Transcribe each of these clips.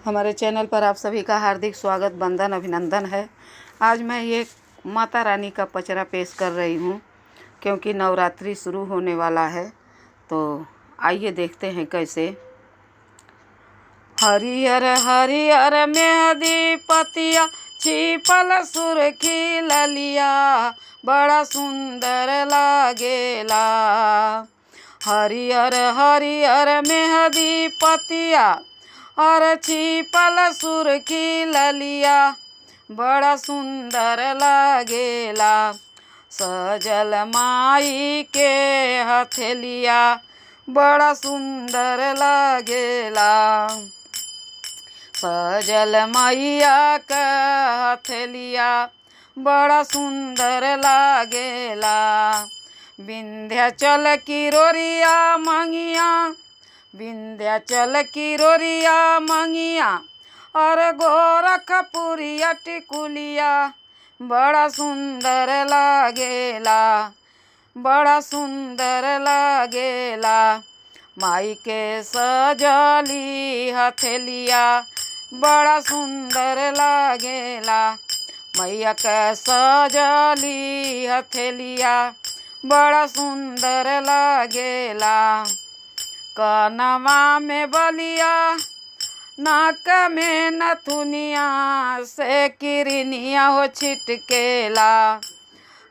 हमारे चैनल पर आप सभी का हार्दिक स्वागत, वंदन, अभिनंदन है। आज मैं ये माता रानी का पचरा पेश कर रही हूँ क्योंकि नवरात्रि शुरू होने वाला है। तो आइए देखते हैं कैसे। हरियर हरियर मेहंदी पतिया छिपल सुर्खी ललिया, बड़ा सुंदर लागेला। हरियर हरियर मेहंदी पतिया और छिपल सुर्खी ललिया, बड़ा सुंदर लागेला। सजल माई के हथेलिया, बड़ा सुंदर लागेला। सजल मैया का हथेलिया, बड़ा सुंदर लागेला। विंध्याचल की रोरिया मंगिया, विंध्याचल की रोरिया मंगिया और गोरखपुरिया टिकुलिया, बड़ा सुंदर लागेला, बड़ा सुंदर लागेला। माई के सजली हथेलिया, बड़ा सुंदर लागेला। मैया के सजली हथेलिया, बड़ा सुंदर लागेला। कानवा में बलिया, नाक में नथुनिया से किरनिया हो छिटकेला।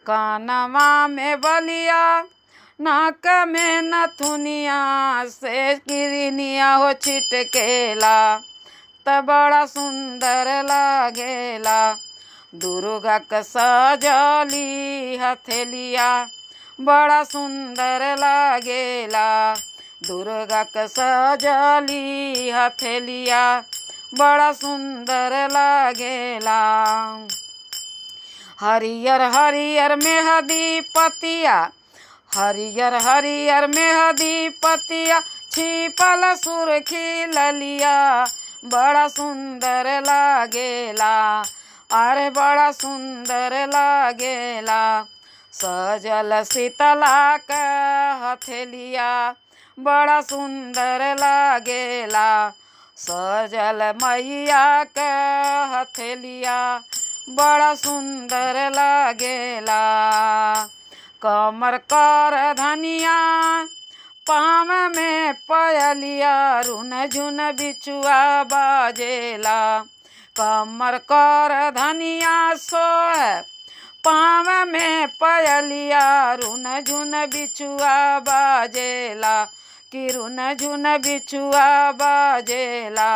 कानवा में बलिया, नाक में नथुनिया से किरनिया हो छिटकेला, त बड़ा सुंदर लागेला। दुर्गा का सजली हथेलिया, बड़ा सुंदर लागेला। दुर्गा का सजली हथेलिया, बड़ा सुंदर लागेला। हरियर हरियर मेहंदी पतिया, हरियर हरियर मेहंदी पतिया छिपल सुर्खी ललिया, बड़ा सुंदर लागेला। अरे बड़ा सुंदर लागेला। सजल शीतला का हथेलिया, बड़ा सुंदर लागेला। सजल मैया का हथेलिया, बड़ा सुंदर लागेला। कमर कर धनिया, पाँव में पयलिया, रुन झुन बिचुआ बाजेला। कमर कर धनिया सोए, पाँव में पयलिया, रुन झुन बिचुआ बाजेला, कि रुन झुन बिचुआ बाजेला।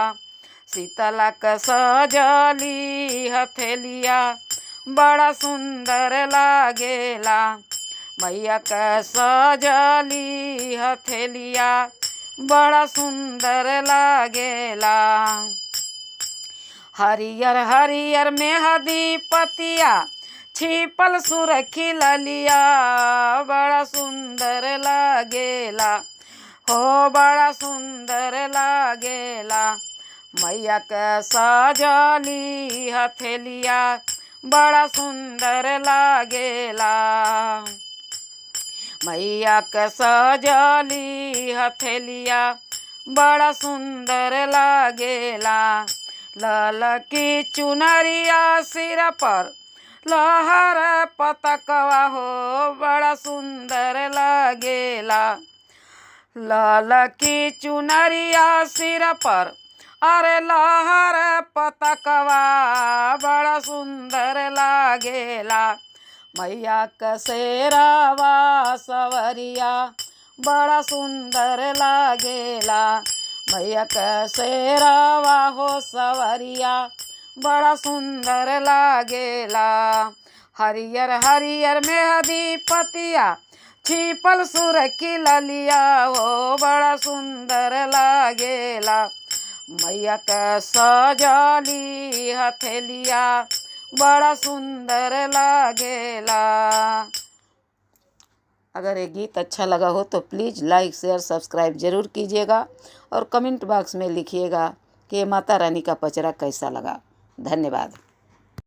शीतला का सजली हथेलिया, बड़ा सुंदर लागेला। मैया का सजली हथेलिया, बड़ा सुंदर लागेला। हरियर हरियर मेहंदी पतिया छिपल सुर्खी ललिया, बड़ा सुंदर लागेला। हो बड़ा सुंदर लागेला। मैया का सजली हथेलिया, बड़ा सुंदर लागेला। मैया का सजली हथेलिया, बड़ा सुंदर लागेला। लाल की चुनरिया सिर पर लहर पतकवा हो, बड़ा सुंदर लागेला। लाल की चुनरिया सिर पर, अरे लहर पतकवा, बड़ा सुंदर लागेला। मैया का शेरवा सवरिया, बड़ा सुंदर लागेला। मैया का शेरवा हो सवरिया, बड़ा सुंदर लागेला। हरियर हरियर मेहंदी पतिया छिपल सुर्खी ललिया, हो बड़ा सुंदर लागेला। मैया का सजली हथेलिया, बड़ा सुंदर लागेला। अगर ये गीत अच्छा लगा हो तो प्लीज़ लाइक शेयर सब्सक्राइब ज़रूर कीजिएगा और कमेंट बॉक्स में लिखिएगा कि ये माता रानी का पचरा कैसा लगा। धन्यवाद।